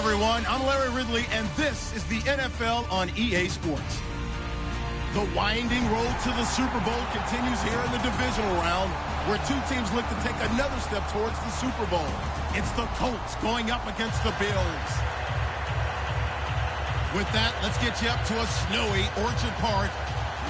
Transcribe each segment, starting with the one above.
everyone. I'm Larry Ridley, and this is the NFL on EA Sports. The winding road to the Super Bowl continues here in the divisional round, where two teams look to take another step towards the Super Bowl. It's the Colts going up against the Bills. With that, let's get you up to a snowy Orchard Park.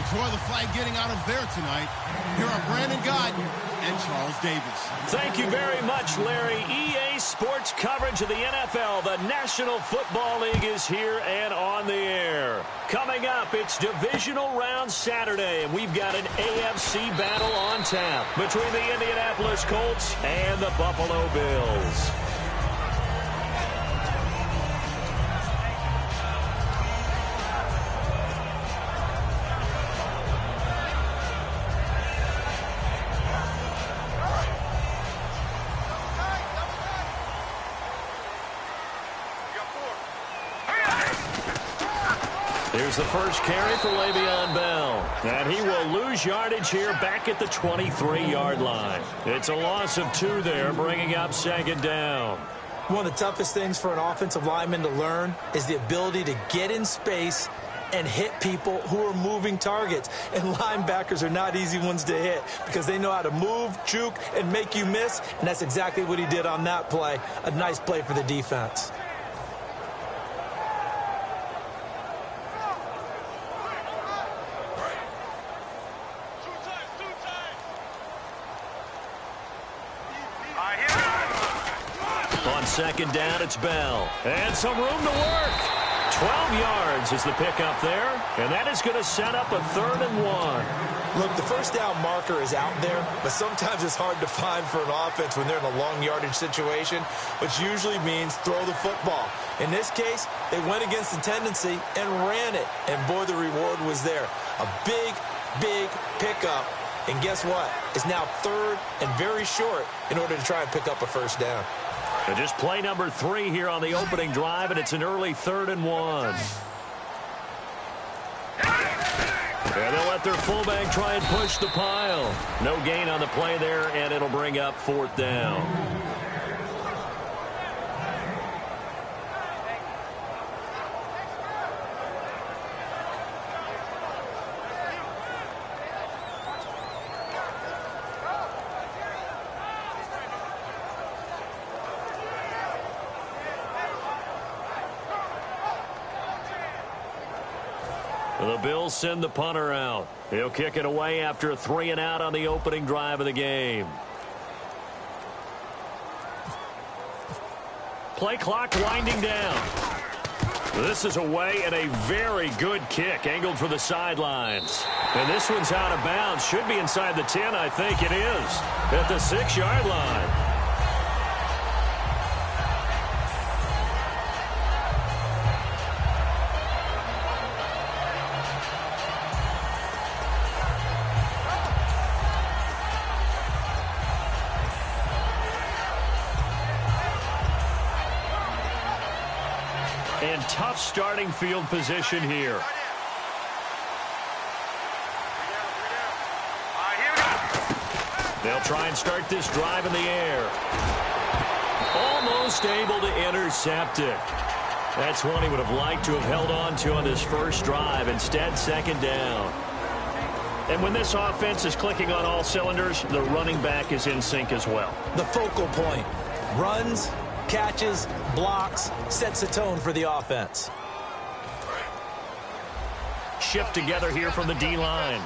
Enjoy the flag getting out of there tonight. Here are Brandon Godden and Charles Davis. Thank you very much, Larry. EA Sports coverage of the NFL. The National Football League is here and on the air. Coming up, it's Divisional Round Saturday, and we've got an AFC battle on tap between the Indianapolis Colts and the Buffalo Bills. Here's the first carry for Le'Veon Bell. And he will lose yardage here back at the 23-yard line. It's a loss of 2 there, bringing up second down. One of the toughest things for an offensive lineman to learn is the ability to get in space and hit people who are moving targets. And linebackers are not easy ones to hit because they know how to move, juke, and make you miss. And that's exactly what he did on that play. A nice play for the defense. On second down, it's Bell. And some room to work. 12 yards is the pickup there. And that is going to set up a 3rd and 1. Look, the first down marker is out there, but sometimes it's hard to find for an offense when they're in a long yardage situation, which usually means throw the football. In this case, they went against the tendency and ran it. And boy, the reward was there. A big, big pickup. And guess what? It's now 3rd and very short in order to try and pick up a first down. And just play number 3 here on the opening drive, and it's an early 3rd and 1. And they'll let their fullback try and push the pile. No gain on the play there, and it'll bring up 4th down. The Bills send the punter out. He'll kick it away after a 3 and out on the opening drive of the game. Play clock winding down. This is away and a very good kick angled for the sidelines. And this one's out of bounds. Should be inside the 10, I think it is. At the 6-yard line. And tough starting field position here. They'll try and start this drive in the air. Almost able to intercept it. That's one he would have liked to have held on to on this first drive. Instead, second down. And when this offense is clicking on all cylinders, the running back is in sync as well. The focal point. Runs, catches, blocks, sets the tone for the offense. Shift together here from the D-line.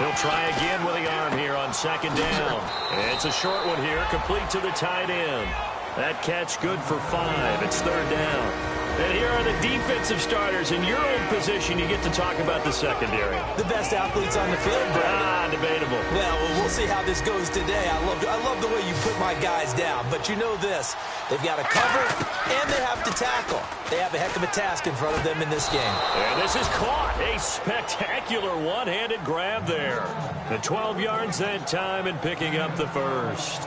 He'll try again with the arm here on second down. It's a short one here, complete to the tight end. That catch good for 5. It's 3rd down. And here are the defensive starters. In your own position, you get to talk about the secondary. The best athletes on the field, Brandon. Debatable. Well, we'll see how this goes today. I love the way you put my guys down. But you know this. They've got to cover, and they have to tackle. They have a heck of a task in front of them in this game. And this is caught. A spectacular one-handed grab there. The 12 yards that time and picking up the first.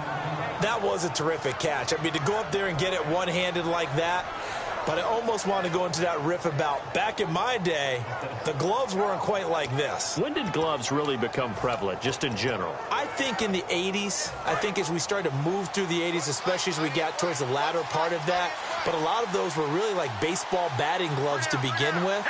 That was a terrific catch. I mean, to go up there and get it one-handed like that, But I almost want to go into that riff about back in my day, the gloves weren't quite like this. When did gloves really become prevalent, just in general? I think in the 80s. I think as we started to move through the 80s, especially as we got towards the latter part of that. But a lot of those were really like baseball batting gloves to begin with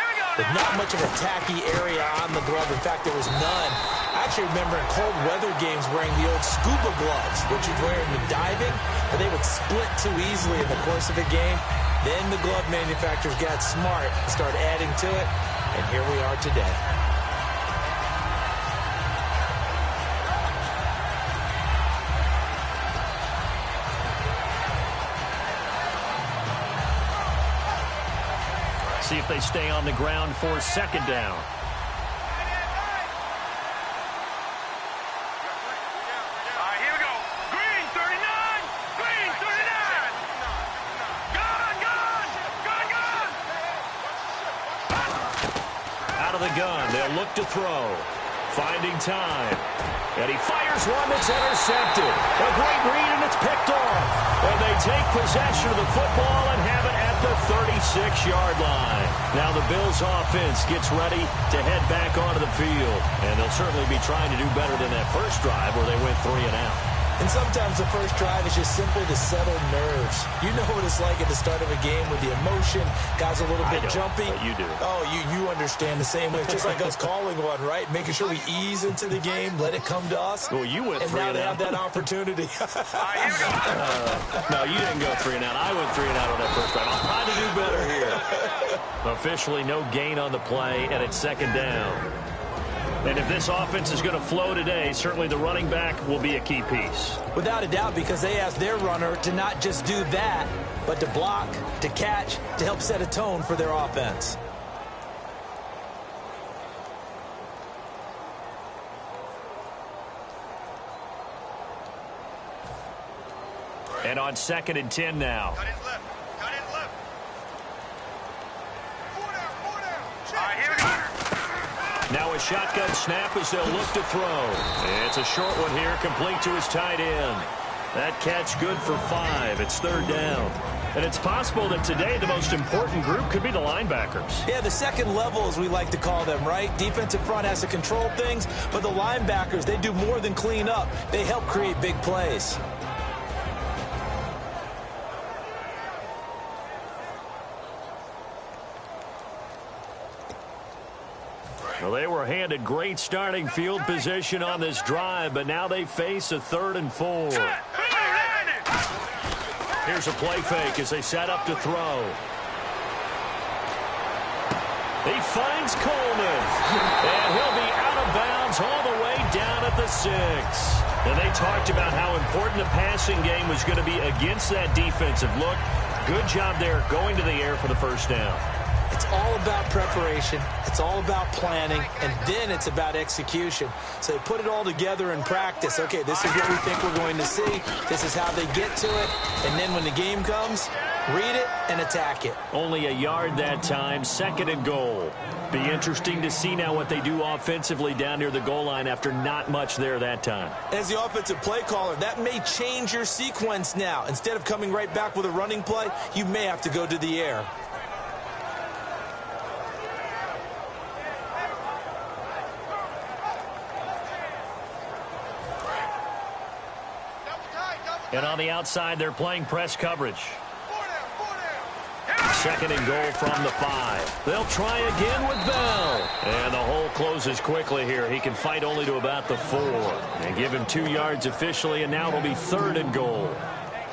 not much of a tacky area on the glove. In fact, there was none. I actually remember in cold weather games wearing the old scuba gloves, which you'd wear in the diving, but they would split too easily in the course of a game. Then the glove manufacturers got smart and started adding to it, and here we are today. See if they stay on the ground for second down. Here we go. Green, 39. Green, 39. Gun. Out of the gun, they'll look to throw. Finding time. And he fires one that's intercepted. A great read, and it's picked off. And they take possession of the football and have it at the 36-yard line. Now the Bills' offense gets ready to head back onto the field. And they'll certainly be trying to do better than that first drive where they went 3 and out. And sometimes the first drive is just simply to settle nerves. You know what it's like at the start of a game with the emotion. Guys a little bit jumpy. But you do. Oh, you understand the same way. It's just like us calling one, right? Making sure we ease into the game, let it come to us. Well, you went 3 and out. And now they have that opportunity. No, you didn't go 3 and out. I went 3 and out on that first drive. I'll try to do better here. Officially, no gain on the play, and it's second down. And if this offense is going to flow today, certainly the running back will be a key piece. Without a doubt, because they asked their runner to not just do that, but to block, to catch, to help set a tone for their offense. And on 2nd and 10 now. Cut in left. Cut in left. 4 down. Here we go. Now a shotgun snap as they'll look to throw. It's a short one here, complete to his tight end. That catch good for 5. It's 3rd down. And it's possible that today the most important group could be the linebackers. Yeah, the second level, as we like to call them, right? Defensive front has to control things, but the linebackers, they do more than clean up. They help create big plays. Well, they were handed great starting field position on this drive, but now they face a 3rd and 4. Here's a play fake as they set up to throw. He finds Coleman, and he'll be out of bounds all the way down at the 6. And they talked about how important the passing game was going to be against that defensive look. Good job there going to the air for the first down. It's all about preparation. It's all about planning, and then it's about execution. So they put it all together in practice. Okay, this is what we think we're going to see. This is how they get to it. And then when the game comes, read it and attack it. Only a yard that time, 2nd and goal. Be interesting to see now what they do offensively down near the goal line after not much there that time. As the offensive play caller, that may change your sequence now. Instead of coming right back with a running play, you may have to go to the air. And on the outside, they're playing press coverage. 2nd and goal from the 5. They'll try again with Bell. And the hole closes quickly here. He can fight only to about the 4. And give him 2 yards officially, and now it'll be 3rd and goal.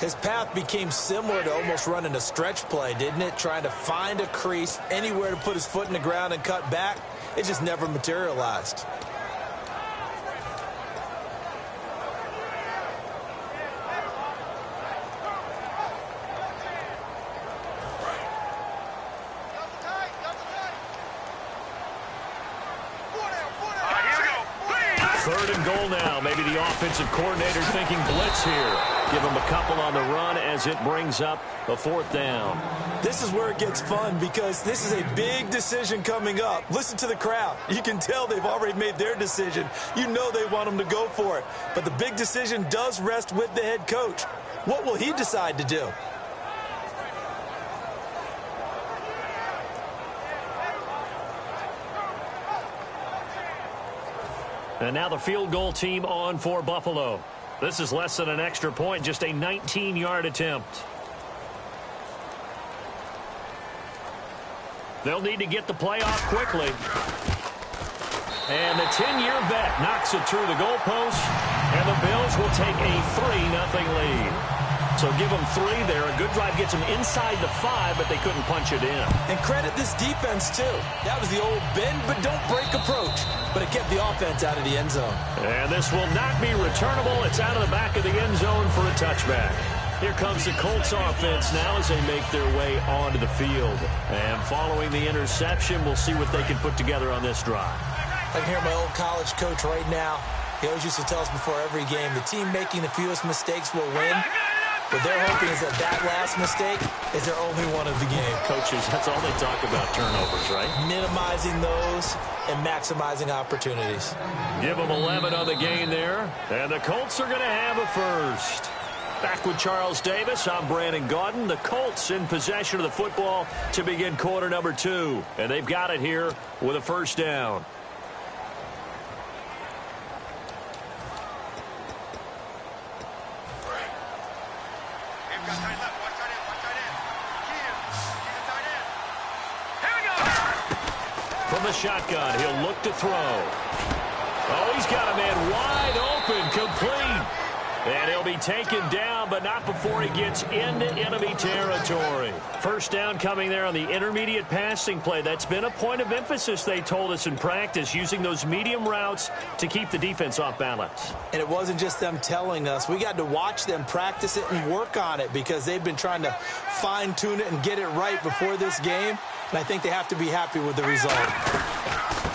His path became similar to almost running a stretch play, didn't it? Trying to find a crease, anywhere to put his foot in the ground and cut back. It just never materialized. Maybe the offensive coordinator thinking blitz here. Give him a couple on the run as it brings up a 4th down. This is where it gets fun because this is a big decision coming up. Listen to the crowd. You can tell they've already made their decision. You know they want them to go for it. But the big decision does rest with the head coach. What will he decide to do? And now the field goal team on for Buffalo. This is less than an extra point, just a 19-yard attempt. They'll need to get the play off quickly. And the 10-year vet knocks it through the goalpost, and the Bills will take a 3-0 lead. So give them 3 there. A good drive gets them inside the 5, but they couldn't punch it in. And credit this defense, too. That was the old bend but don't break approach, but it kept the offense out of the end zone. And this will not be returnable. It's out of the back of the end zone for a touchback. Here comes the Colts offense now as they make their way onto the field. And following the interception, we'll see what they can put together on this drive. I can hear my old college coach right now. He always used to tell us before every game, the team making the fewest mistakes will win. What they're hoping is that last mistake is their only one of the game. Coaches, that's all they talk about, turnovers, right? Minimizing those and maximizing opportunities. Give them 11 on the gain there. And the Colts are going to have a first. Back with Charles Davis, I'm Brandon Gaudin. The Colts in possession of the football to begin quarter number 2. And they've got it here with a first down. From the shotgun, he'll look to throw. Oh, he's got a man wide open, complete. And he'll be taken down, but not before he gets into enemy territory. First down coming there on the intermediate passing play. That's been a point of emphasis, they told us in practice, using those medium routes to keep the defense off balance. And it wasn't just them telling us. We got to watch them practice it and work on it because they've been trying to fine-tune it and get it right before this game. And I think they have to be happy with the result.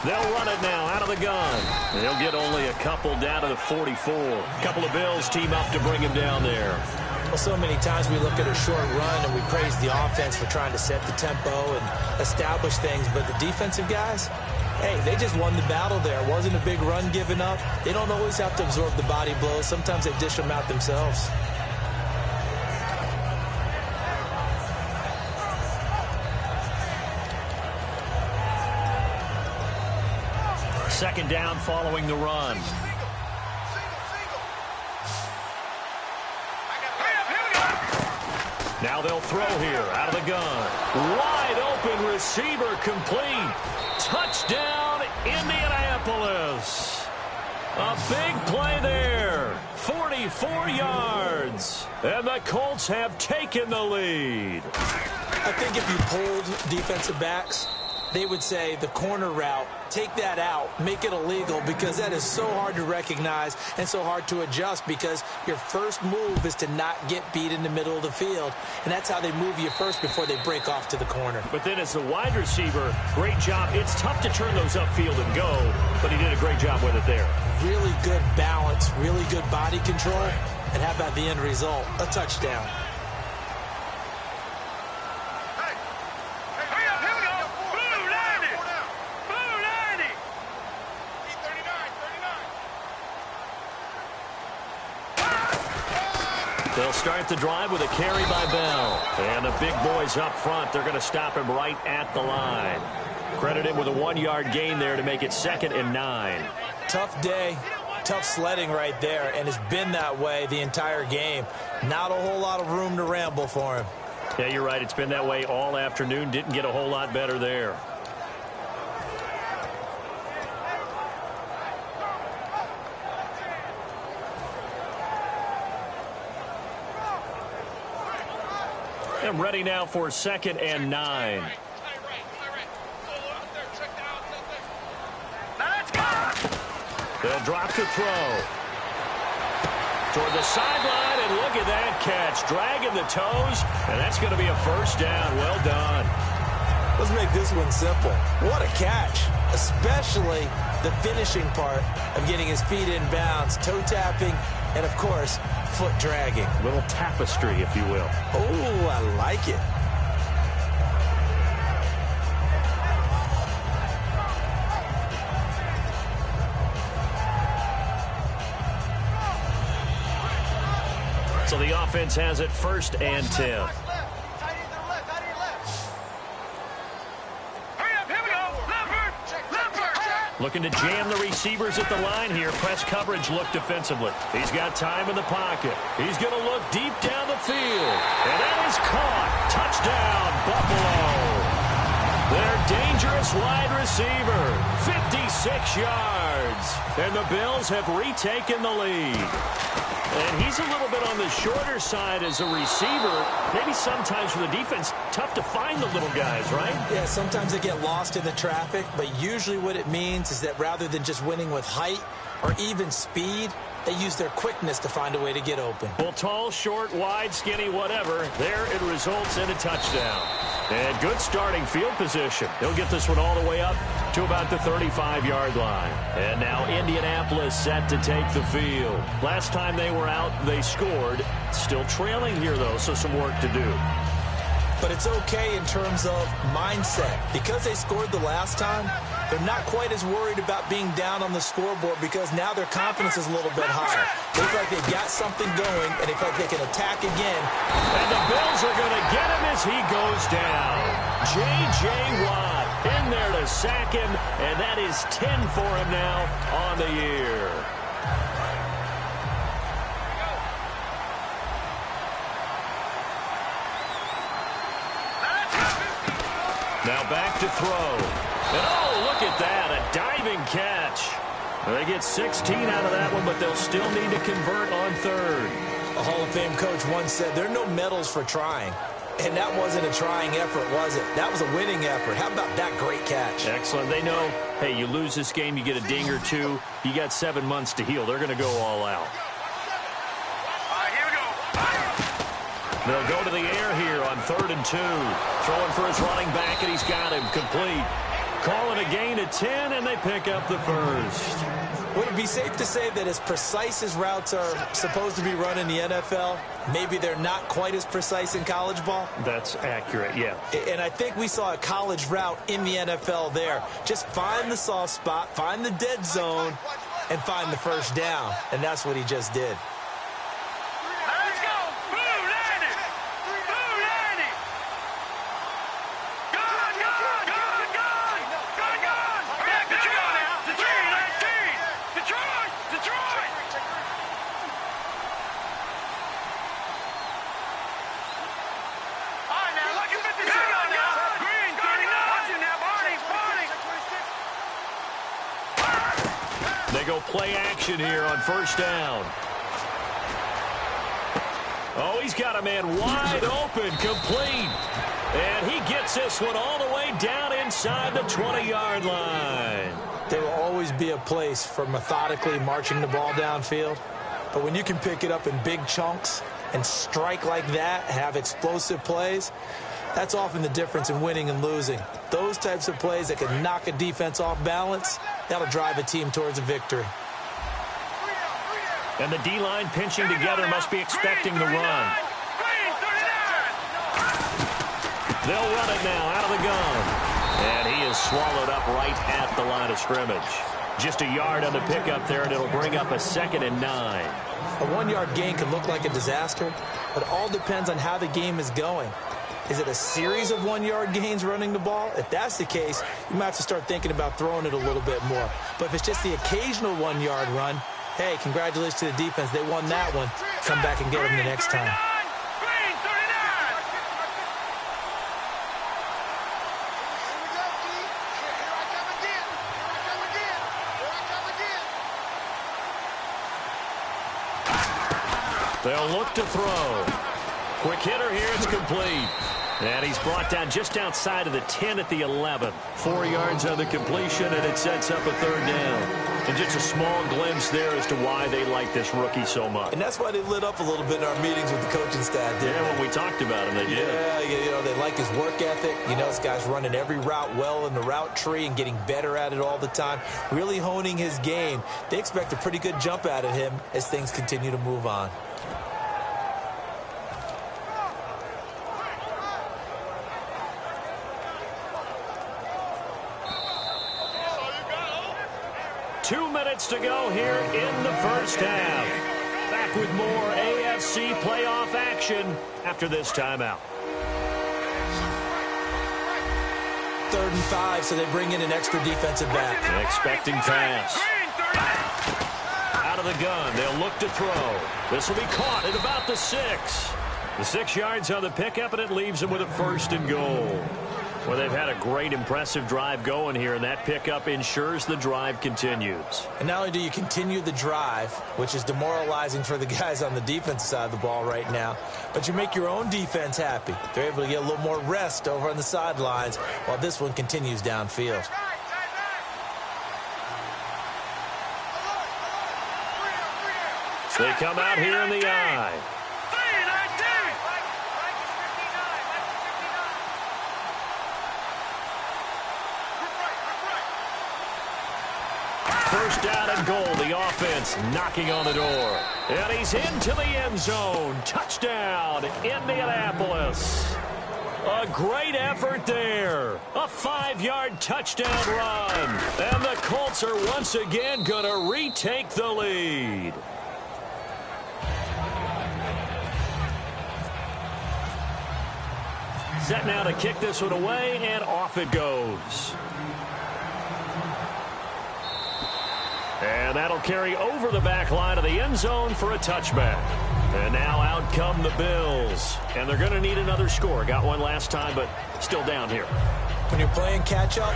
They'll run it now out of the gun. They'll get only a couple down to the 44. A couple of Bills team up to bring him down there. Well, so many times we look at a short run and we praise the offense for trying to set the tempo and establish things. But the defensive guys, hey, they just won the battle there. It wasn't a big run given up. They don't always have to absorb the body blows. Sometimes they dish them out themselves. Second down following the run. Now they'll throw here out of the gun. Wide open receiver complete. Touchdown, Indianapolis. A big play there. 44 yards. And the Colts have taken the lead. I think if you pulled defensive backs, they would say the corner route, take that out, make it illegal, because that is so hard to recognize and so hard to adjust because your first move is to not get beat in the middle of the field. And that's how they move you first before they break off to the corner. But then as the wide receiver, great job. It's tough to turn those upfield and go, but he did a great job with it there. Really good balance, really good body control. And how about the end result? A touchdown. They'll start the drive with a carry by Bell. And the big boys up front, they're going to stop him right at the line. Credit him with a 1-yard gain there to make it 2nd and 9. Tough day, tough sledding right there, and it's been that way the entire game. Not a whole lot of room to ramble for him. Yeah, you're right. It's been that way all afternoon. Didn't get a whole lot better there. And ready now for 2nd and 9. They'll drop to throw. Toward the sideline, and look at that catch. Dragging the toes, and that's going to be a first down. Well done. Let's make this one simple. What a catch, especially the finishing part of getting his feet in bounds, toe tapping, and, of course, foot dragging. A little tapestry, if you will. Oh, I like it. So the offense has it 1st and 10. Looking to jam the receivers at the line here. Press coverage look defensively. He's got time in the pocket. He's going to look deep down the field. And that is caught. Touchdown, Buffalo. Their dangerous wide receiver, 56 yards. And the Bills have retaken the lead. And he's a little bit on the shorter side as a receiver. Maybe sometimes for the defense, tough to find the little guys, right? Yeah, sometimes they get lost in the traffic, but usually what it means is that rather than just winning with height or even speed, they use their quickness to find a way to get open. Well, tall, short, wide, skinny, whatever, there it results in a touchdown. And good starting field position. He'll get this one all the way up to about the 35-yard line. And now Indianapolis set to take the field. Last time they were out, they scored. Still trailing here, though, so some work to do. But it's okay in terms of mindset. Because they scored the last time, they're not quite as worried about being down on the scoreboard because now their confidence is a little bit higher. They feel like they've got something going, and they feel like they can attack again. And the Bills are going to get him as he goes down. J.J. Watt in there to sack him, and that is 10 for him now on the year. Now back to throw. And oh, look at that, a diving catch. They get 16 out of that one, but they'll still need to convert on third. A Hall of Fame coach once said, there are no medals for trying. And that wasn't a trying effort, was it? That was a winning effort. How about that great catch? Excellent. They know, hey, you lose this game, you get a ding or two. You got 7 months to heal. They're going to go all out. Here we go. They'll go to the air here on 3rd and 2. Throwing for his running back, and he's got him complete. Calling a gain of 10, and they pick up the first. Would it be safe to say that as precise as routes are supposed to be run in the NFL, maybe they're not quite as precise in college ball? That's accurate, yeah. And I think we saw a college route in the NFL there. Just find the soft spot, find the dead zone, and find the first down. And that's what he just did. Let's go. Blue 90. Blue 90. Gone, gone, gone, gone. Gone, gone. Back to Detroit now. Detroit 19. Detroit, Detroit. All right, now, look at 56 on now. Green, 39. Watch it now, Barney, Barney. They go play action here on first down. Oh, he's got a man wide open, complete. And he gets this one all the way down inside the 20-yard line. There will always be a place for methodically marching the ball downfield. But when you can pick it up in big chunks and strike like that, have explosive plays, that's often the difference in winning and losing. Those types of plays that can knock a defense off balance, that'll drive a team towards a victory. And the D-line pinching together must be expecting the run. They'll run it now out of the gun. And he is swallowed up right at the line of scrimmage. Just a yard on the pickup there, and it'll bring up a 2nd and 9. A 1-yard gain can look like a disaster, but it all depends on how the game is going. Is it a series of 1-yard gains running the ball? If that's the case, you might have to start thinking about throwing it a little bit more. But if it's just the occasional 1-yard run, hey, congratulations to the defense. They won that one. Come back and get them the next time. They'll look to throw. Quick hitter here, it's complete. And he's brought down just outside of the 10 at the 11. 4 yards on the completion, and it sets up a 3rd down. And just a small glimpse there as to why they like this rookie so much. And that's why they lit up a little bit in our meetings with the coaching staff, didn't they? When we talked about him, they did. Yeah, you know, they like his work ethic. You know, this guy's running every route well in the route tree and getting better at it all the time, really honing his game. They expect a pretty good jump out of him as things continue to move on. To go here in the first half. Back with more AFC playoff action after this timeout. 3rd and 5, so they bring in an extra defensive back. An expecting pass. Out of the gun. They'll look to throw. This will be caught at about the 6. The 6 yards on the pickup, and it leaves them with a 1st and goal. Well, they've had a great, impressive drive going here, and that pickup ensures the drive continues. And not only do you continue the drive, which is demoralizing for the guys on the defensive side of the ball right now, but you make your own defense happy. They're able to get a little more rest over on the sidelines while this one continues downfield. So they come out here in the I. First down and goal. The offense knocking on the door. And he's into the end zone. Touchdown, Indianapolis. A great effort there. A 5-yard touchdown run. And the Colts are once again going to retake the lead. Set now to kick this one away, and off it goes. And that'll carry over the back line of the end zone for a touchback. And now out come the Bills. And they're going to need another score. Got one last time, but still down here. When you're playing catch-up,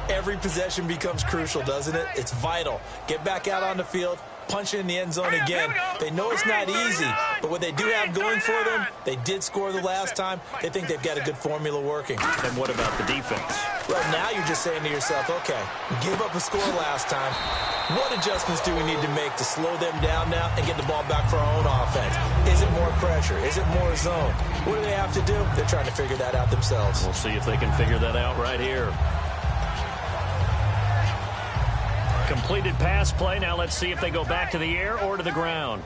every possession becomes crucial, doesn't it? It's vital. Get back out on the field, punch it in the end zone again. They know it's not easy, but what they do have going for them, they did score the last time. They think they've got a good formula working. And what about the defense? Well, now you're just saying to yourself, okay, give up a score last time. What adjustments do we need to make to slow them down now and get the ball back for our own offense? Is it more pressure? Is it more zone? What do they have to do? They're trying to figure that out themselves. We'll see if they can figure that out right here. Completed pass play. Now let's see if they go back to the air or to the ground.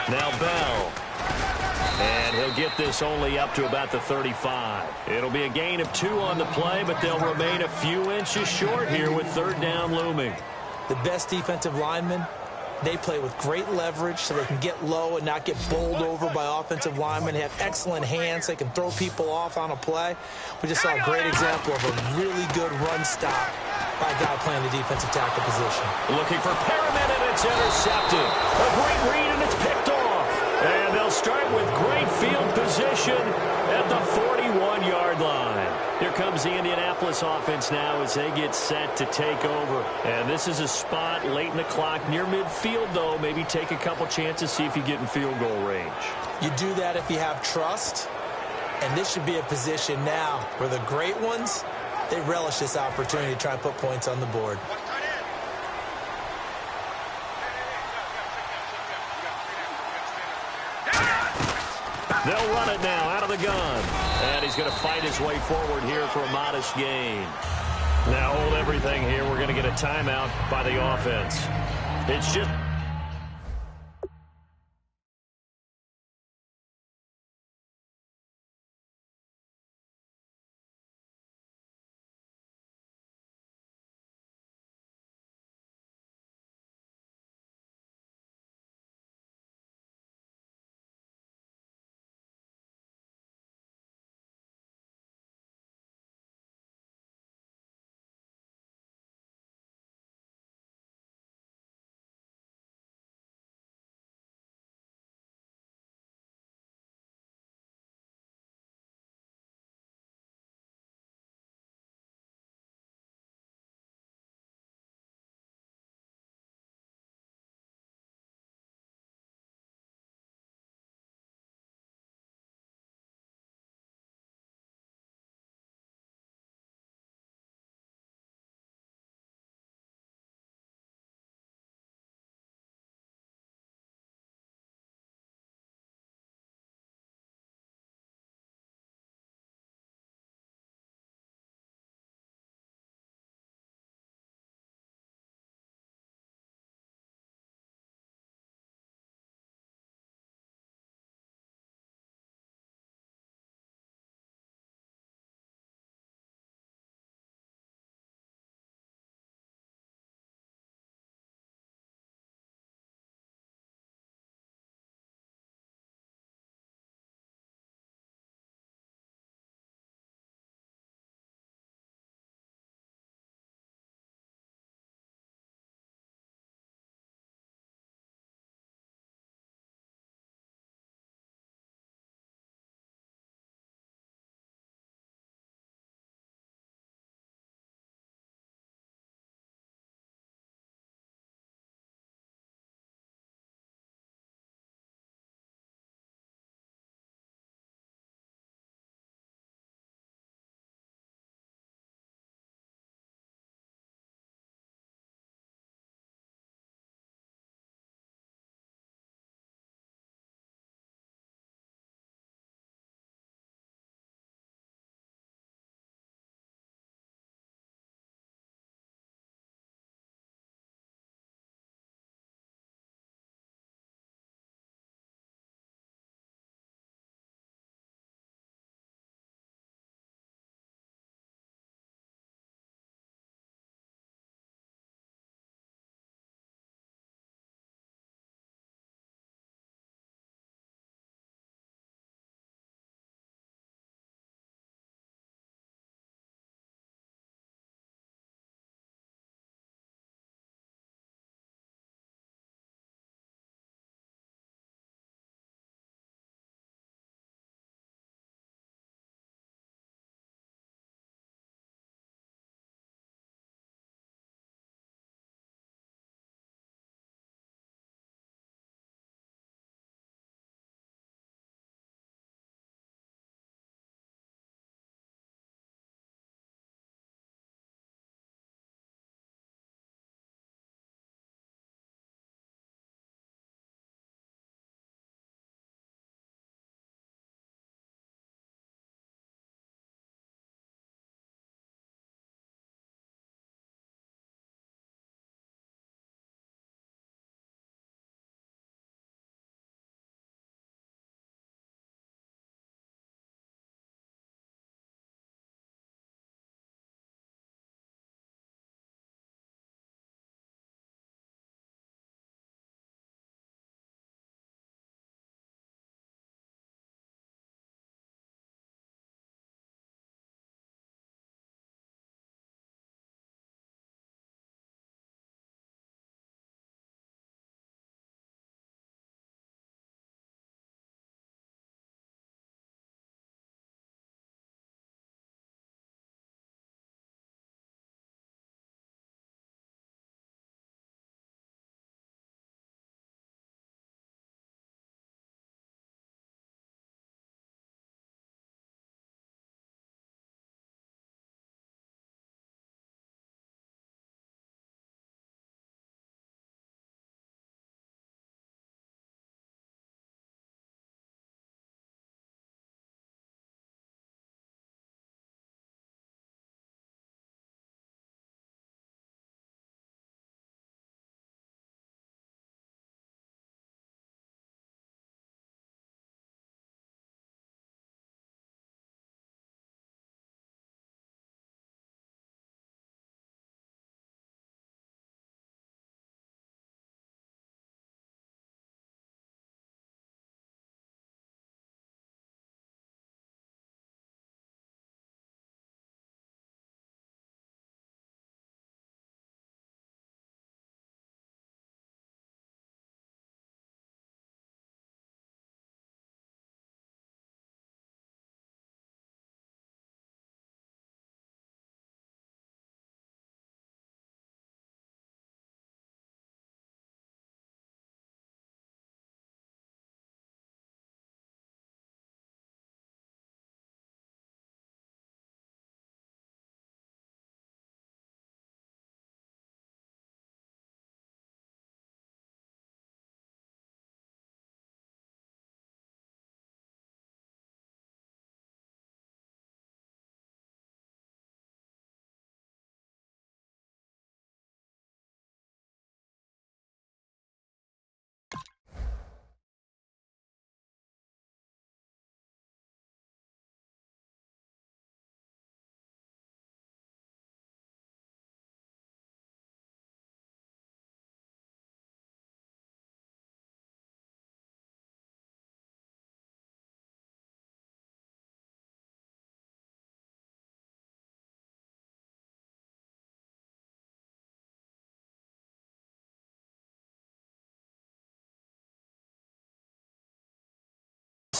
Now Bell. And he'll get this only up to about the 35. It'll be a gain of 2 on the play, but they'll remain a few inches short here with 3rd down looming. The best defensive linemen, they play with great leverage so they can get low and not get bowled over by offensive linemen. They have excellent hands. They can throw people off on a play. We just saw a great example of a really good run stop by a guy playing the defensive tackle position. Looking for Perriman, and it's intercepted. A great read, and it's picked off. And they'll start with great field position at the 41-yard line. Here comes the Indianapolis offense now as they get set to take over. And this is a spot late in the clock near midfield, though. Maybe take a couple chances, see if you get in field goal range. You do that if you have trust. And this should be a position now where the great ones, they relish this opportunity to try and put points on the board. They'll run it now out of the gun. And he's going to fight his way forward here for a modest gain. Now hold everything here. We're going to get a timeout by the offense. It's just...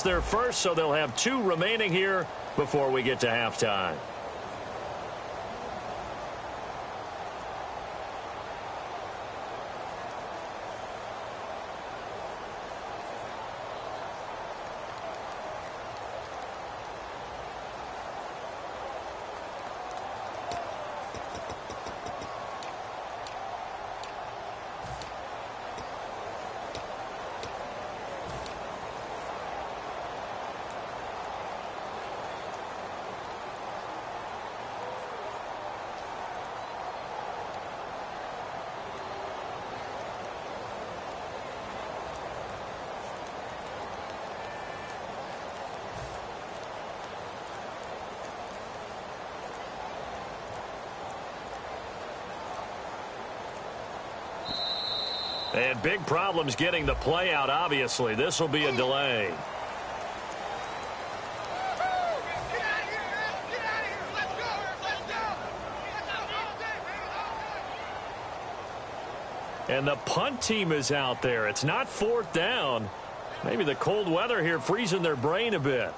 just their first, so they'll have 2 remaining here before we get to halftime. And big problems getting the play out, obviously. This will be a delay. And the punt team is out there. It's not 4th down. Maybe the cold weather here freezing their brain a bit.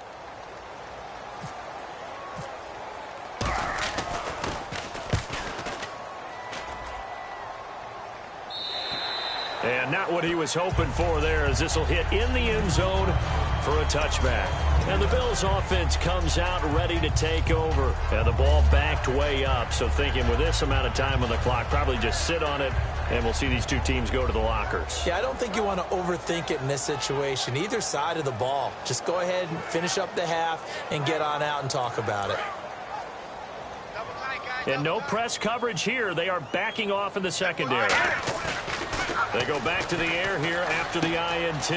And not what he was hoping for there, as this will hit in the end zone for a touchback. And the Bills offense comes out ready to take over. And the ball backed way up, so thinking with this amount of time on the clock, probably just sit on it, and we'll see these 2 teams go to the lockers. Yeah, I don't think you want to overthink it in this situation. Either side of the ball. Just go ahead and finish up the half and get on out and talk about it. And no press coverage here. They are backing off in the secondary. They go back to the air here after the INT.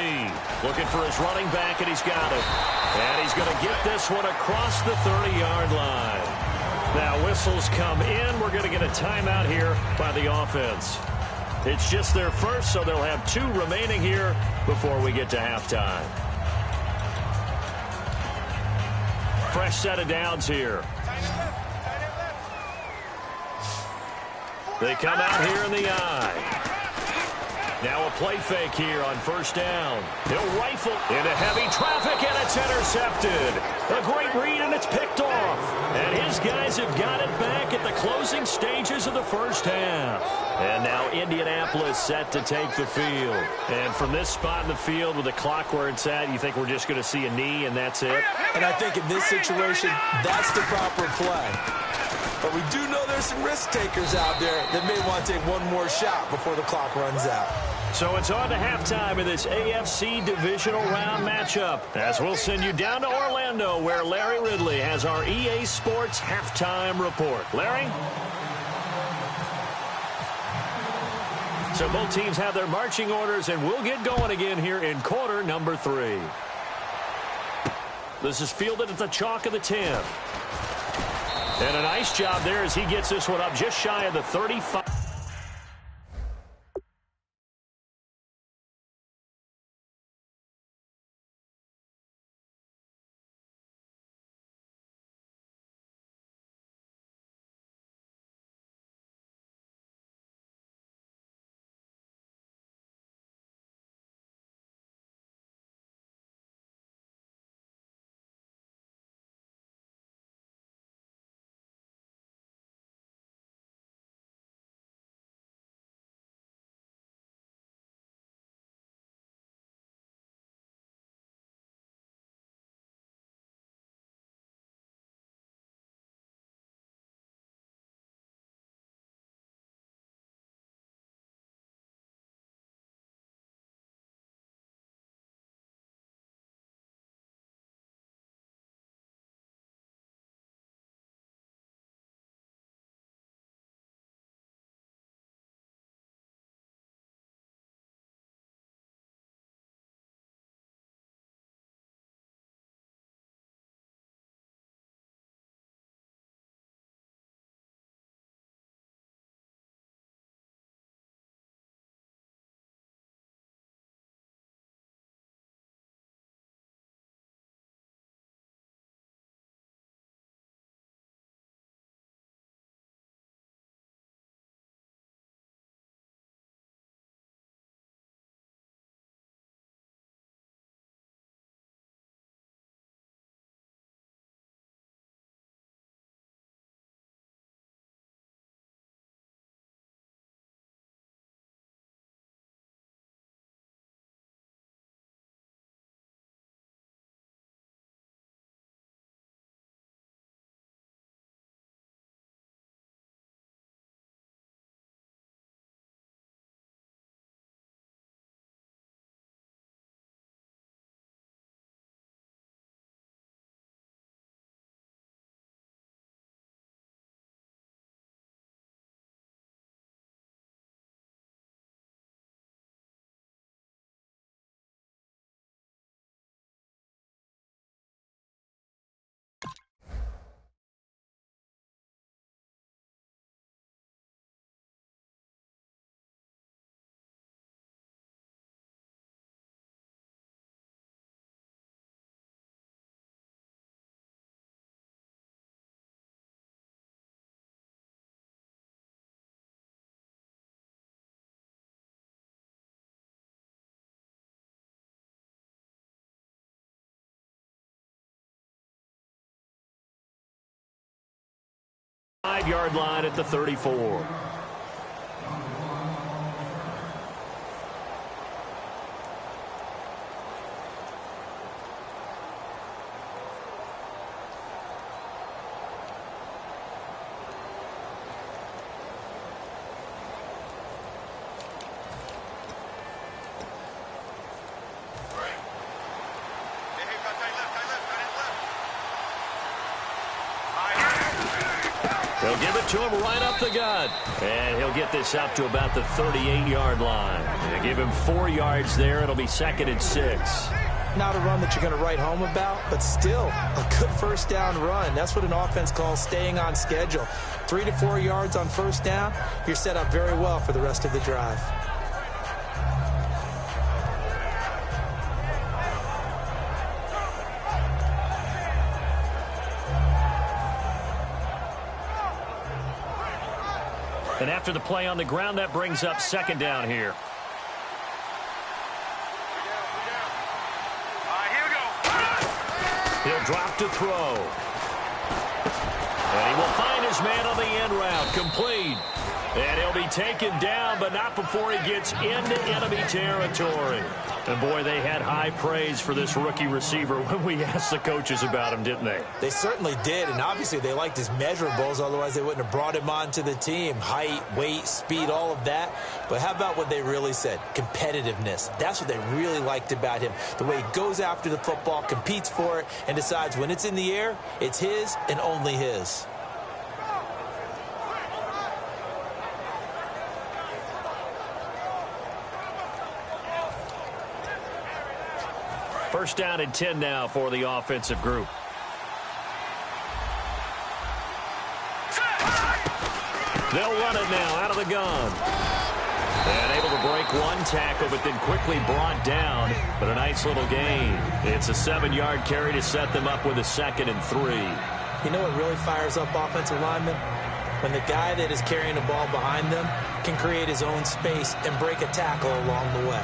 Looking for his running back, and he's got it. And he's going to get this one across the 30-yard line. Now whistles come in. We're going to get a timeout here by the offense. It's just their first, so they'll have 2 remaining here before we get to halftime. Fresh set of downs here. They come out here in the eye. Now a play fake here on 1st down. He'll rifle into heavy traffic, and it's intercepted. A great read, and it's picked off. And his guys have got it back at the closing stages of the 1st half. And now Indianapolis set to take the field. And from this spot in the field with the clock where it's at, you think we're just going to see a knee and that's it? And I think in this situation, that's the proper play. But we do know there's some risk takers out there that may want to take one more shot before the clock runs out. So it's on to halftime in this AFC divisional round matchup, as we'll send you down to Orlando, where Larry Ridley has our EA Sports halftime report. Larry? So both teams have their marching orders, and we'll get going again here in quarter number 3. This is fielded at the chalk of the 10. And a nice job there as he gets this one up just shy of the 35. 5-yard line at the 34. They'll give it to him right up the gut. And he'll get this up to about the 38-yard line. They give him 4 yards there. It'll be 2nd and 6. Not a run that you're going to write home about, but still a good first down run. That's what an offense calls staying on schedule. 3 to 4 yards on first down, you're set up very well for the rest of the drive. And after the play on the ground, that brings up 2nd down here. He'll drop to throw. And he will find his man on the end route. Complete. And he'll be taken down, but not before he gets into enemy territory. And, boy, they had high praise for this rookie receiver when we asked the coaches about him, didn't they? They certainly did, and obviously they liked his measurables. Otherwise, they wouldn't have brought him onto the team. Height, weight, speed, all of that. But how about what they really said? Competitiveness. That's what they really liked about him. The way he goes after the football, competes for it, and decides when it's in the air, it's his and only his. First down and 10 now for the offensive group. They'll run it now out of the gun. And able to break one tackle, but then quickly brought down. But a nice little gain. It's a 7-yard carry to set them up with a 2nd and 3. You know what really fires up offensive linemen? When the guy that is carrying the ball behind them can create his own space and break a tackle along the way.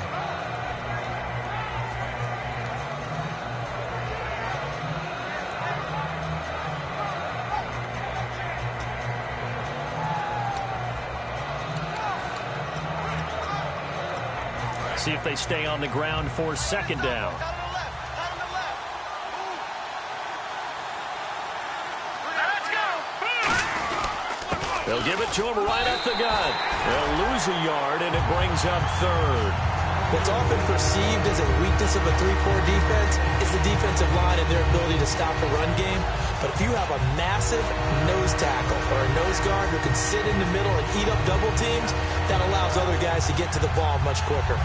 See if they stay on the ground for 2nd down. They'll give it to him right up the gut. They'll lose a yard, and it brings up 3rd. What's often perceived as a weakness of a 3-4 defense is the defensive line and their ability to stop a run game. But if you have a massive nose tackle or a nose guard who can sit in the middle and eat up double teams, that allows other guys to get to the ball much quicker.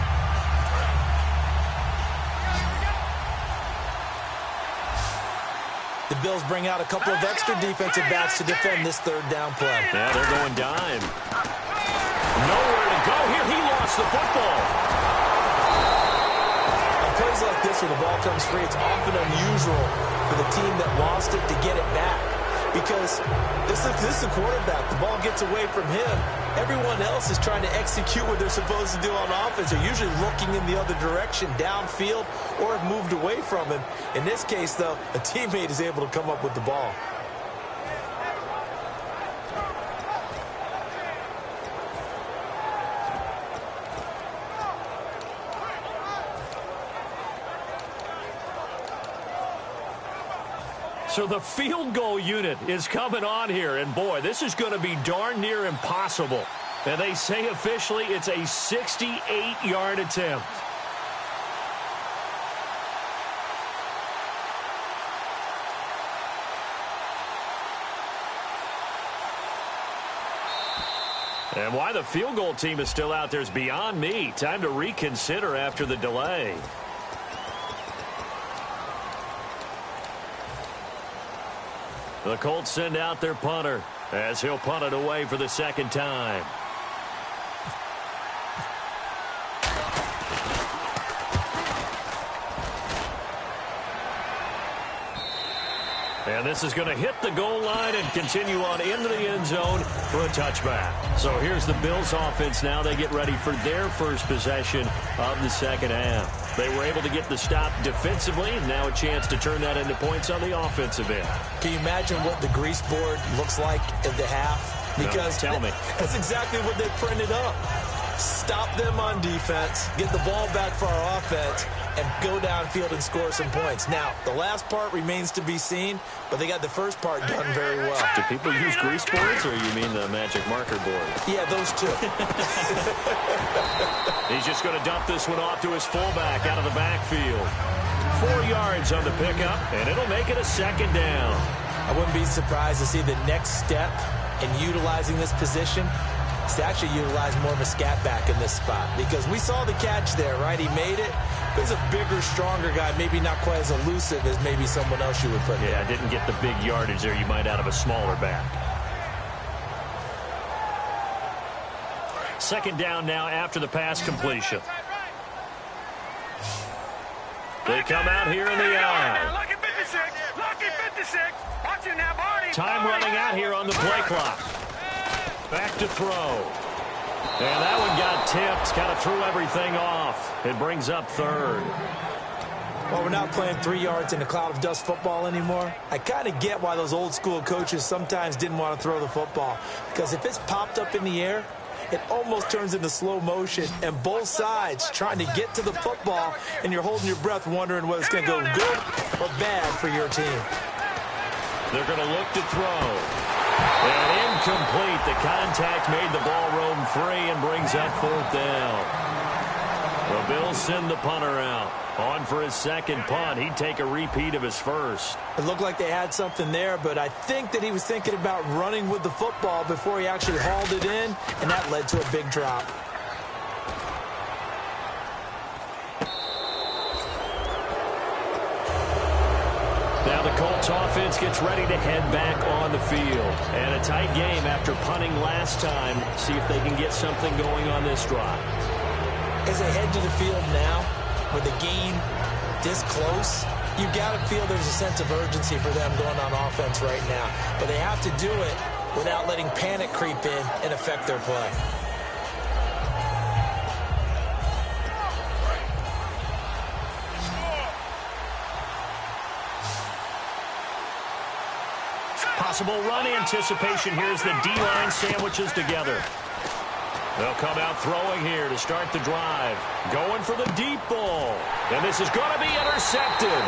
The Bills bring out a couple of extra defensive backs to defend this 3rd down play. Yeah, they're going dime. Nowhere to go here. He lost the football. On plays like this where the ball comes free, it's often unusual for the team that lost it to get it back. Because this is the quarterback. The ball gets away from him. Everyone else is trying to execute what they're supposed to do on offense. They're usually looking in the other direction, downfield, or have moved away from him. In this case, though, a teammate is able to come up with the ball. So the field goal unit is coming on here. And, boy, this is going to be darn near impossible. And they say officially it's a 68-yard attempt. And why the field goal team is still out there is beyond me. Time to reconsider after the delay. The Colts send out their punter as he'll punt it away for the 2nd time. And this is going to hit the goal line and continue on into the end zone for a touchback. So here's the Bills offense now. They get ready for their first possession of the 2nd half. They were able to get the stop defensively, and now a chance to turn that into points on the offensive end. Can you imagine what the grease board looks like at the half? Because no, tell me. That's exactly what they printed up. Stop them on defense, get the ball back for our offense, and go downfield and score some points. Now, the last part remains to be seen, but they got the first part done very well. Do people use grease boards, or you mean the magic marker board? Yeah, those two. He's just going to dump this one off to his fullback out of the backfield. 4 yards on the pickup, and it'll make it a second down. I wouldn't be surprised to see the next step in utilizing this position is to actually utilize more of a scat back in this spot, because we saw the catch there, right? He made it. He's a bigger, stronger guy, maybe not quite as elusive as maybe someone else you would put there. Yeah, didn't get the big yardage there you might out of a smaller back. Second down now after the pass completion. They come out here in the eye. Lucky 56. Lucky 56. Watch it now, Barney. Time running out here on the play clock. Back to throw. And that one got tipped. Kind of threw everything off. It brings up third. Well, we're not playing 3 yards in a cloud of dust football anymore. I kind of get why those old school coaches sometimes didn't want to throw the football. Because if it's popped up in the air, it almost turns into slow motion, and both sides trying to get to the football, and you're holding your breath wondering whether it's going to go good or bad for your team. They're going to look to throw. And incomplete. The contact made the ball roam free and brings up fourth down. The Bills send the punter out. On for his second punt. He'd take a repeat of his first. It looked like they had something there, but I think that he was thinking about running with the football before he actually hauled it in, and that led to a big drop. Now the Colts offense gets ready to head back on the field. And a tight game after punting last time. See if they can get something going on this drive. As they head to the field now, with the game this close, you got to feel there's a sense of urgency for them going on offense right now. But they have to do it without letting panic creep in and affect their play. Possible run anticipation. Here's the D-line sandwiches together. They'll come out throwing here to start the drive. Going for the deep ball. And this is going to be intercepted.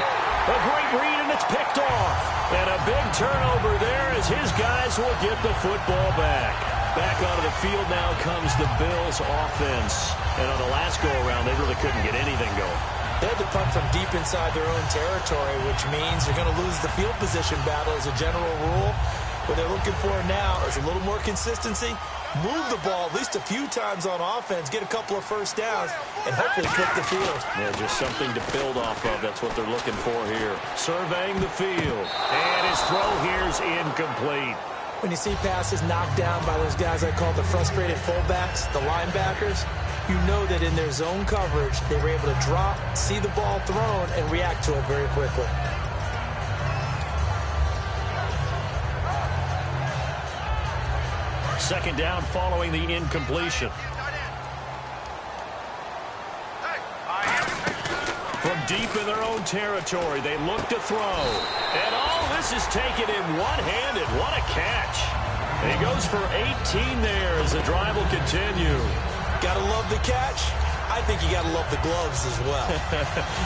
A great read, and it's picked off. And a big turnover there as his guys will get the football back. Back onto the field now comes the Bills offense. And on the last go-around, they really couldn't get anything going. They had to punt from deep inside their own territory, which means you're going to lose the field position battle as a general rule. What they're looking for now is a little more consistency, move the ball at least a few times on offense, get a couple of first downs, and hopefully flip the field. Yeah, just something to build off of. That's what they're looking for here. Surveying the field. And his throw here's incomplete. When you see passes knocked down by those guys I call the frustrated fullbacks, the linebackers, you know that in their zone coverage, they were able to drop, see the ball thrown, and react to it very quickly. Second down following the incompletion. From deep in their own territory, they look to throw. And all this is taken in one-handed. What a catch. And he goes for 18 there as the drive will continue. Gotta love the catch. I think you gotta love the gloves as well.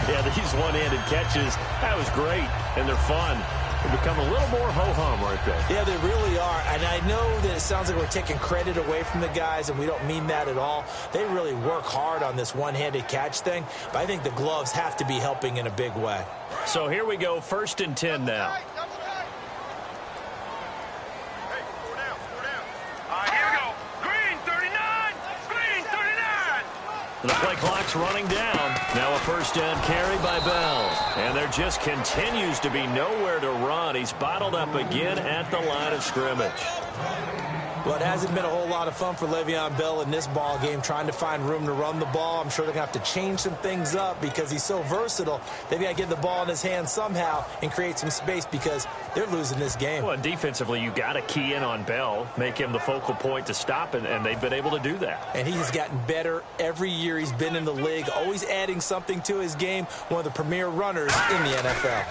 Yeah, these one-handed catches, that was great, and they're fun. They become a little more ho-hum, aren't they? Yeah, they really are. And I know that it sounds like we're taking credit away from the guys, and we don't mean that at all. They really work hard on this one-handed catch thing, but I think the gloves have to be helping in a big way. So here we go, 1st and 10 now. The play clock's running down. Now a first down carry by Bell. And there just continues to be nowhere to run. He's bottled up again at the line of scrimmage. Well, it hasn't been a whole lot of fun for Le'Veon Bell in this ball game, trying to find room to run the ball. I'm sure they're going to have to change some things up because he's so versatile. They've got to get the ball in his hands somehow and create some space because they're losing this game. Well, and defensively, you got to key in on Bell, make him the focal point to stop, and they've been able to do that. And he has gotten better every year year he's been in the league, always adding something to his game, one of the premier runners in the NFL.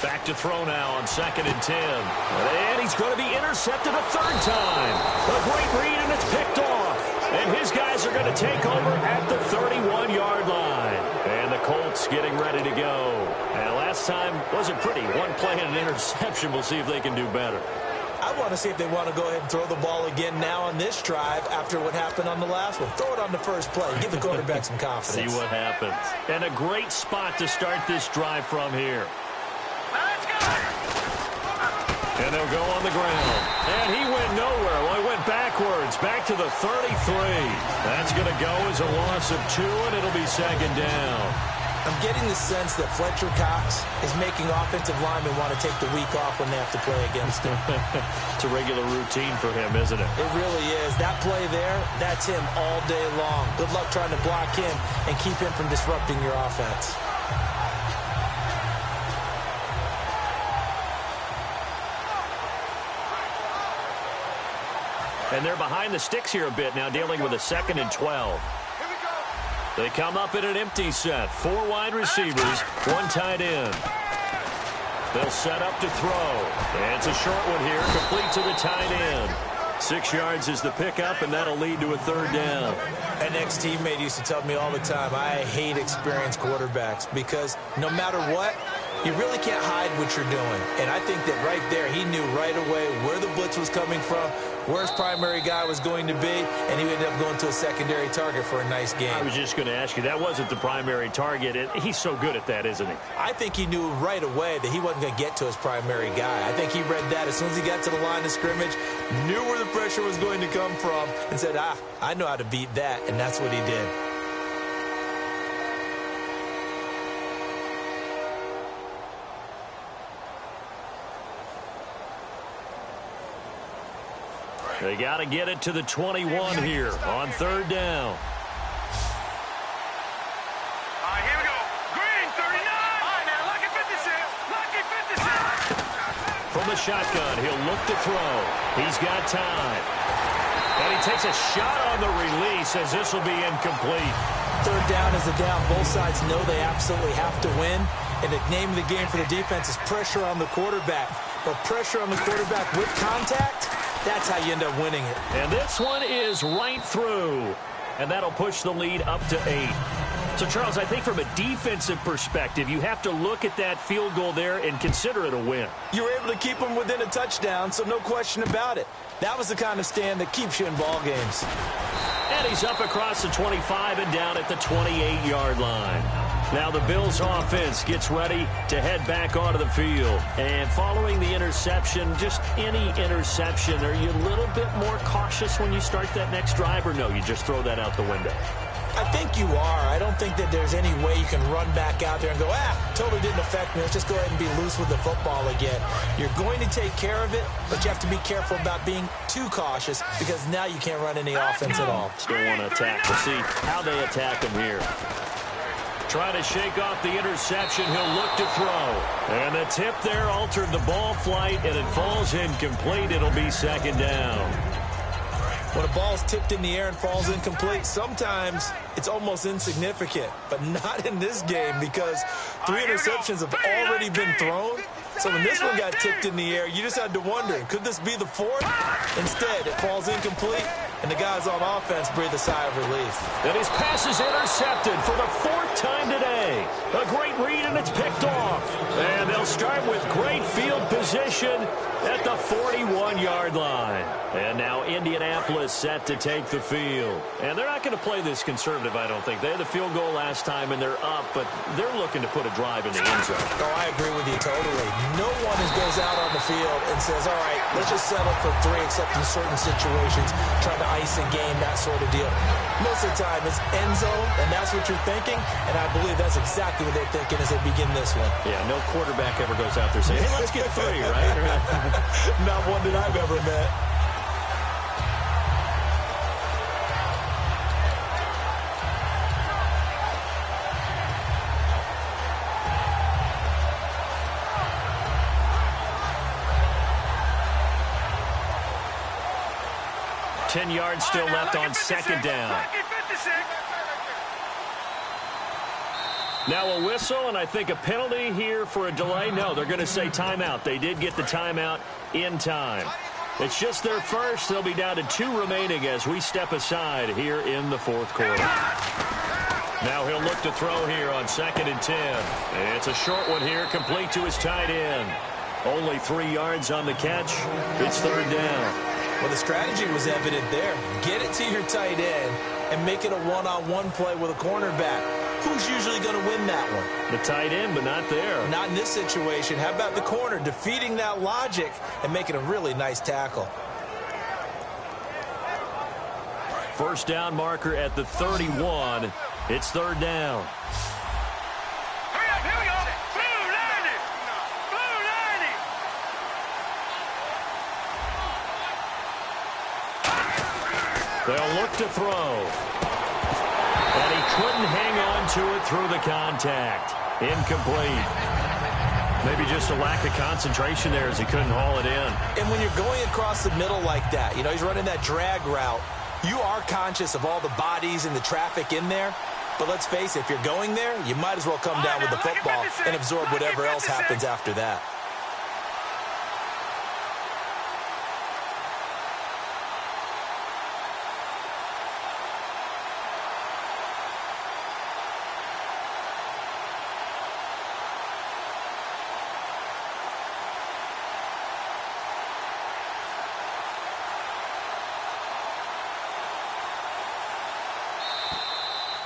Back to throw now on 2nd and 10. And he's going to be intercepted a third time. A great read, and it's picked off. And his guys are going to take over at the 31-yard line. And the Colts getting ready to go. And last time wasn't pretty. One play and an interception. We'll see if they can do better. I want to see if they want to go ahead and throw the ball again now on this drive after what happened on the last one. Throw it on the first play. Give the quarterback some confidence. See what happens. And a great spot to start this drive from here. And they'll go on the ground. And he went nowhere. Well, he went backwards. Back to the 33. That's going to go as a loss of 2, and it'll be 2nd down. I'm getting the sense that Fletcher Cox is making offensive linemen want to take the week off when they have to play against him. It's a regular routine for him, isn't it? It really is. That play there, that's him all day long. Good luck trying to block him and keep him from disrupting your offense. And they're behind the sticks here a bit now, dealing with a 2nd and 12. They come up in an empty set. 4 wide receivers, 1 tight end. They'll set up to throw. And it's a short one here, complete to the tight end. 6 yards is the pickup, and that'll lead to a 3rd down. An ex-teammate used to tell me all the time, I hate experienced quarterbacks because no matter what, you really can't hide what you're doing. And I think that right there, he knew right away where the blitz was coming from, where his primary guy was going to be, and he ended up going to a secondary target for a nice game. I was just going to ask you, that wasn't the primary target. He's so good at that, isn't he? I think he knew right away that he wasn't going to get to his primary guy. I think he read that as soon as he got to the line of scrimmage, knew where the pressure was going to come from, and said, I know how to beat that, and that's what he did. They got to get it to the 21 here on 3rd down. All right, here we go. Green, 39. All right, now, lucky 56. Lucky 56. From the shotgun, he'll look to throw. He's got time. And he takes a shot on the release as this will be incomplete. 3rd down is the down. Both sides know they absolutely have to win. And the name of the game for the defense is pressure on the quarterback. But pressure on the quarterback with contact, that's how you end up winning it. And this one is right through. And that'll push the lead up to 8. So, Charles, I think from a defensive perspective, you have to look at that field goal there and consider it a win. You were able to keep them within a touchdown, so no question about it. That was the kind of stand that keeps you in ball games. And he's up across the 25 and down at the 28-yard line. Now the Bills offense gets ready to head back onto the field. And following the interception, just any interception, are you a little bit more cautious when you start that next drive, or no, you just throw that out the window? I think you are. I don't think that there's any way you can run back out there and go, totally didn't affect me. Let's just go ahead and be loose with the football again. You're going to take care of it, but you have to be careful about being too cautious because now you can't run any offense at all. Still want to attack. We'll see how they attack him here. Trying to shake off the interception. He'll look to throw. And the tip there altered the ball flight, and it falls incomplete. It'll be 2nd down. When a ball's tipped in the air and falls incomplete, sometimes it's almost insignificant, but not in this game because 3 interceptions have already been thrown. So when this one got tipped in the air, you just had to wonder, could this be the 4th? Instead, it falls incomplete, and the guys on offense breathe a sigh of relief. And his pass is intercepted for the 4th time today. A great read, and it's picked off. And they'll start with great field position at the 41-yard line. And now Indianapolis set to take the field. And they're not going to play this conservative, I don't think. They had the field goal last time, and they're up, but they're looking to put a drive in the end zone. Oh, I agree with you totally. No one goes out on the field and says, all right, let's just settle for 3, except in certain situations, trying to ice a game, that sort of deal. Most of the time, it's end zone, and that's what you're thinking, and I believe that's exactly what they're thinking as they begin this one. Yeah, no quarterback ever goes out there saying, hey, let's get 3, right? Not one that I've ever met. $10 yards still left on 2nd down. Now a whistle, and I think a penalty here for a delay. No, they're going to say timeout. They did get the timeout in time. It's just their first. They'll be down to 2 remaining as we step aside here in the fourth quarter. Now he'll look to throw here on 2nd and 10. It's a short one here, complete to his tight end. Only 3 yards on the catch. It's 3rd down. Well, the strategy was evident there. Get it to your tight end and make it a one-on-one play with a cornerback. Who's usually going to win that one? The tight end, but not there. Not in this situation. How about the corner defeating that logic and making a really nice tackle? First down marker at the 31. It's 3rd down. Hurry up, here we go. Blue 90. Blue 90. They'll look to throw. And he couldn't hang on to it through the contact. Incomplete. Maybe just a lack of concentration there as he couldn't haul it in. And when you're going across the middle like that, you know, he's running that drag route, you are conscious of all the bodies and the traffic in there. But let's face it, if you're going there, you might as well come down with the football and absorb whatever else happens after that.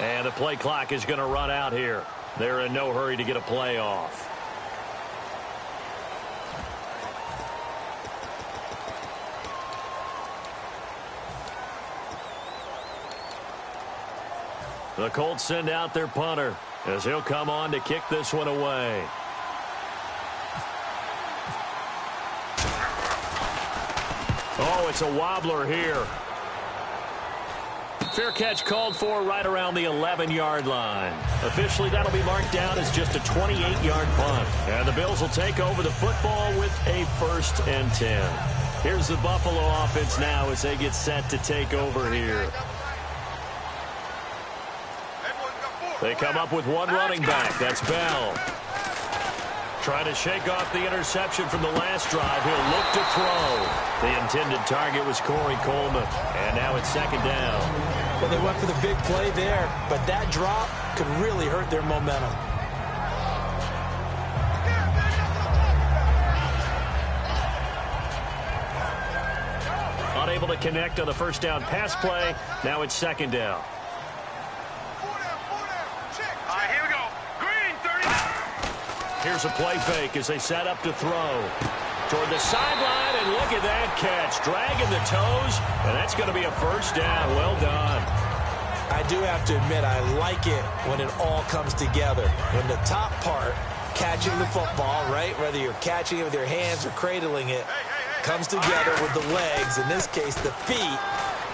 And the play clock is going to run out here. They're in no hurry to get a play off. The Colts send out their punter as he'll come on to kick this one away. Oh, it's a wobbler here. Fair catch called for right around the 11-yard line. Officially, that'll be marked down as just a 28-yard punt. And the Bills will take over the football with a 1st and 10. Here's the Buffalo offense now as they get set to take over here. They come up with one running back. That's Bell. Trying to shake off the interception from the last drive. He'll look to throw. The intended target was Corey Coleman. And now it's 2nd down. Well, they went for the big play there, but that drop could really hurt their momentum. Unable to connect on the first down pass play. Now it's 2nd down. All right, here we go. Green 30. Here's a play fake as they set up to throw. Toward the sideline, and look at that catch. Dragging the toes, and that's going to be a 1st down. Well done. I do have to admit, I like it when it all comes together. When the top part, catching the football, right, whether you're catching it with your hands or cradling it, comes together with the legs, in this case the feet,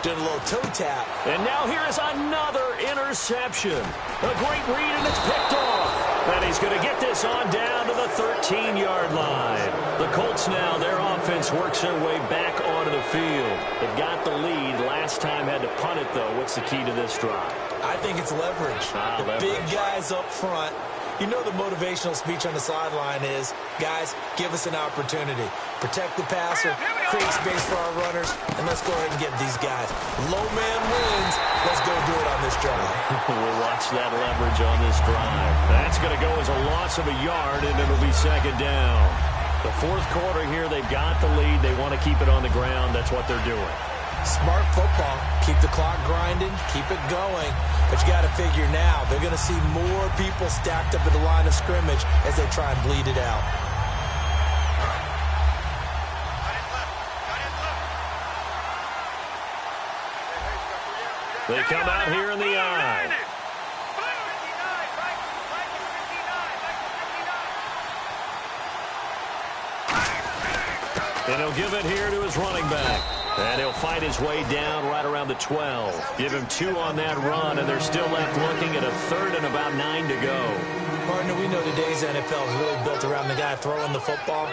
doing a little toe tap. And now here is another interception. A great read, and it's picked off. And he's going to get this on down to the 13-yard line. The Colts now, their offense works their way back onto the field. They've got the lead. Last time had to punt it, though. What's the key to this drive? I think it's leverage. Leverage. Big guys up front. You know the motivational speech on the sideline is, guys, give us an opportunity. Protect the passer, create space for our runners, and let's go ahead and get these guys. Low man wins. Let's go do it on this drive. We'll watch that leverage on this drive. That's going to go as a loss of a yard, and it'll be 2nd down. The fourth quarter here, they've got the lead. They want to keep it on the ground. That's what they're doing. Smart football. Keep the clock grinding. Keep it going. But you got to figure now, they're going to see more people stacked up at the line of scrimmage as they try and bleed it out. They come out here in the eye. And he'll give it here to his running back. And he'll fight his way down right around the 12. Give him 2 on that run, and they're still left looking at a 3rd and about 9 to go. Partner, we know today's NFL is really built around the guy throwing the football.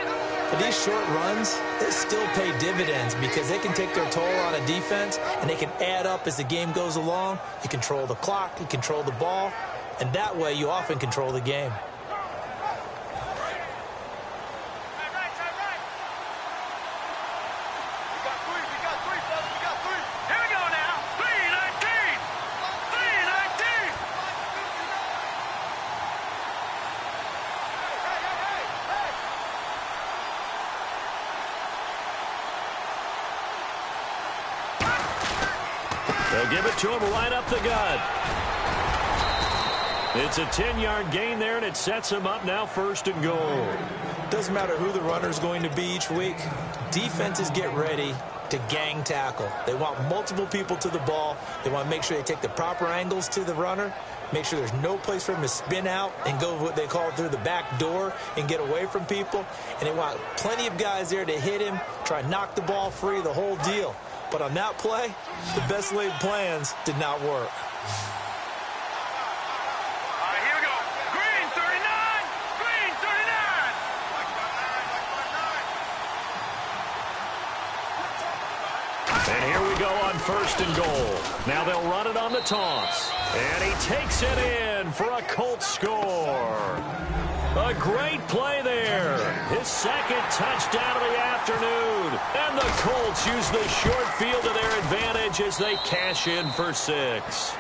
But these short runs, they still pay dividends because they can take their toll on a defense, and they can add up as the game goes along. You control the clock, you control the ball, and that way you often control the game. They'll give it to him right up the gut. It's a 10-yard gain there, and it sets him up now 1st and goal. Doesn't matter who the runner is going to be each week. Defenses get ready to gang tackle. They want multiple people to the ball. They want to make sure they take the proper angles to the runner, make sure there's no place for him to spin out and go what they call through the back door and get away from people. And they want plenty of guys there to hit him, try to knock the ball free, the whole deal. But on that play, the best laid plans did not work. All right, here we go. Green 39. Green 39. And here we go on 1st and goal. Now they'll run it on the toss. And he takes it in for a Colts score. A great play there. His 2nd touchdown of the afternoon. And the Colts use the short field to their advantage as they cash in for 6.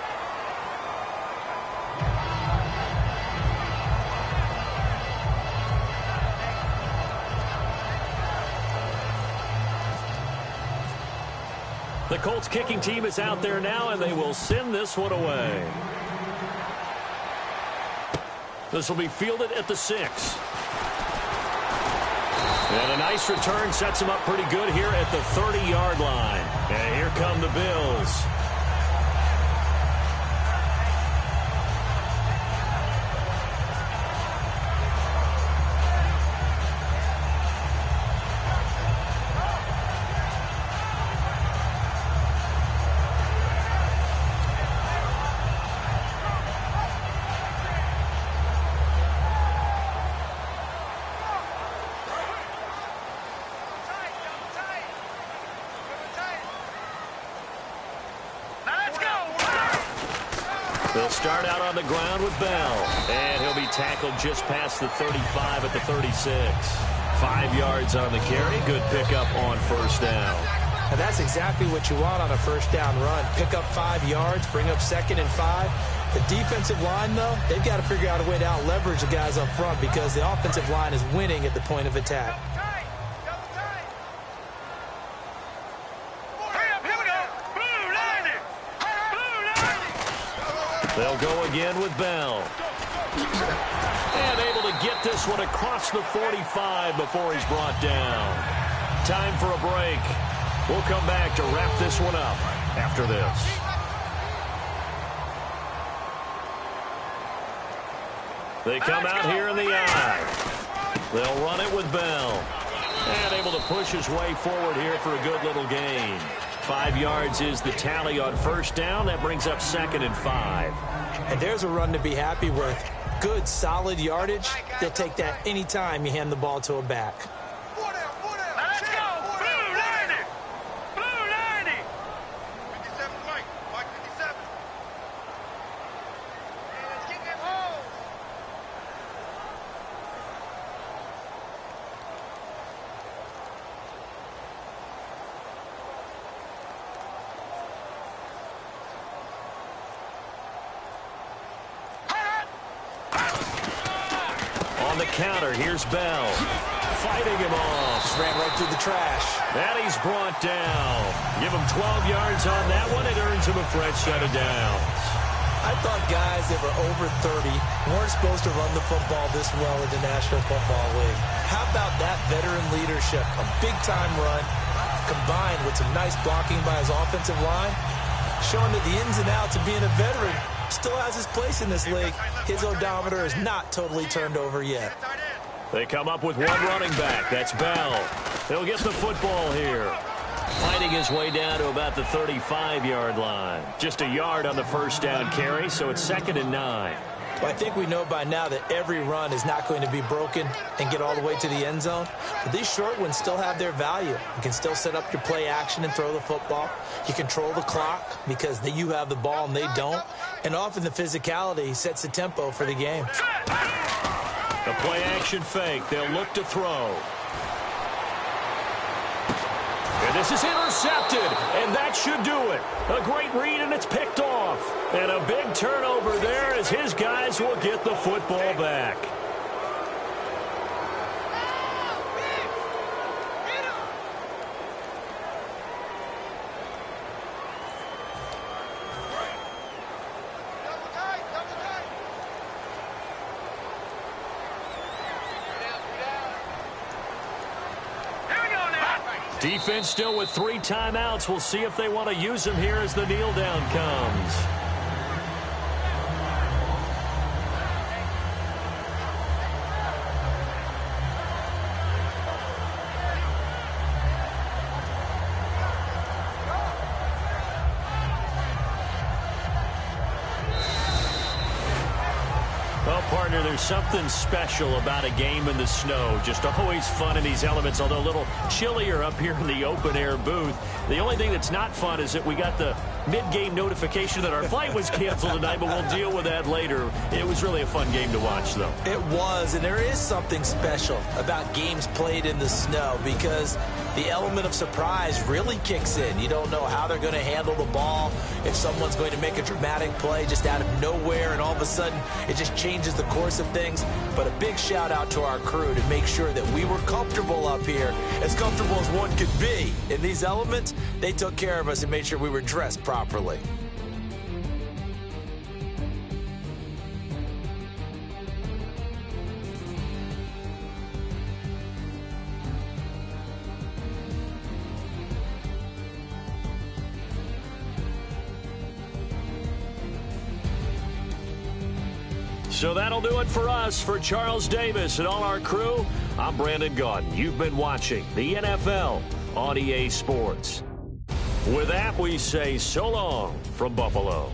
The Colts kicking team is out there now, and they will send this one away. This will be fielded at the 6. And a nice return sets him up pretty good here at the 30-yard line. And here come the Bills. They'll start out on the ground with Bell. And he'll be tackled just past the 35 at the 36. 5 yards on the carry. Good pickup on 1st down. And that's exactly what you want on a 1st down run. Pick up 5 yards, bring up 2nd and 5. The defensive line, though, they've got to figure out a way to out-leverage the guys up front because the offensive line is winning at the point of attack. They'll go again with Bell. And able to get this one across the 45 before he's brought down. Time for a break. We'll come back to wrap this one up after this. They come out here in the I. They'll run it with Bell. And able to push his way forward here for a good little gain. 5 yards is the tally on 1st down. That brings up 2nd and 5. And there's a run to be happy with. Good, solid yardage. They'll take that anytime you hand the ball to a back. Let's go. Blue 90. Blue 90. 57 Mike. Mike 57. Let's kick it home. On the counter, here's Bell. Fighting him off. Just ran right through the trash. And he's brought down. Give him 12 yards on that one. It earns him a fresh set of downs. I thought guys that were over 30 weren't supposed to run the football this well in the National Football League. How about that veteran leadership? A big-time run combined with some nice blocking by his offensive line, showing that the ins and outs of being a veteran still has his place in this league. His odometer is not totally turned over yet. They come up with one running back. That's Bell. He'll get the football here. Fighting his way down to about the 35-yard line. Just a yard on the 1st down carry, so it's 2nd and 9. Well, I think we know by now that every run is not going to be broken and get all the way to the end zone. But these short ones still have their value. You can still set up your play action and throw the football. You control the clock because you have the ball and they don't. And often the physicality sets the tempo for the game. The play action fake. They'll look to throw. And this is intercepted, and that should do it. A great read, and it's picked off. And a big turnover there as his guys will get the football back. Defense still with 3 timeouts. We'll see if they want to use them here as the kneel down comes. Well, partner, there's something special about a game in the snow. Just always fun in these elements, although a little chillier up here in the open-air booth. The only thing that's not fun is that we got the mid-game notification that our flight was canceled tonight, but we'll deal with that later. It was really a fun game to watch, though. It was, and there is something special about games played in the snow because the element of surprise really kicks in. You don't know how they're going to handle the ball, if someone's going to make a dramatic play just out of nowhere, and all of a sudden it just changes the course of things. But a big shout out to our crew to make sure that we were comfortable up here, as comfortable as one could be. In these elements, they took care of us and made sure we were dressed properly. So that'll do it for us. For Charles Davis and all our crew, I'm Brandon Gaudin. You've been watching the NFL on EA Sports. With that, we say so long from Buffalo.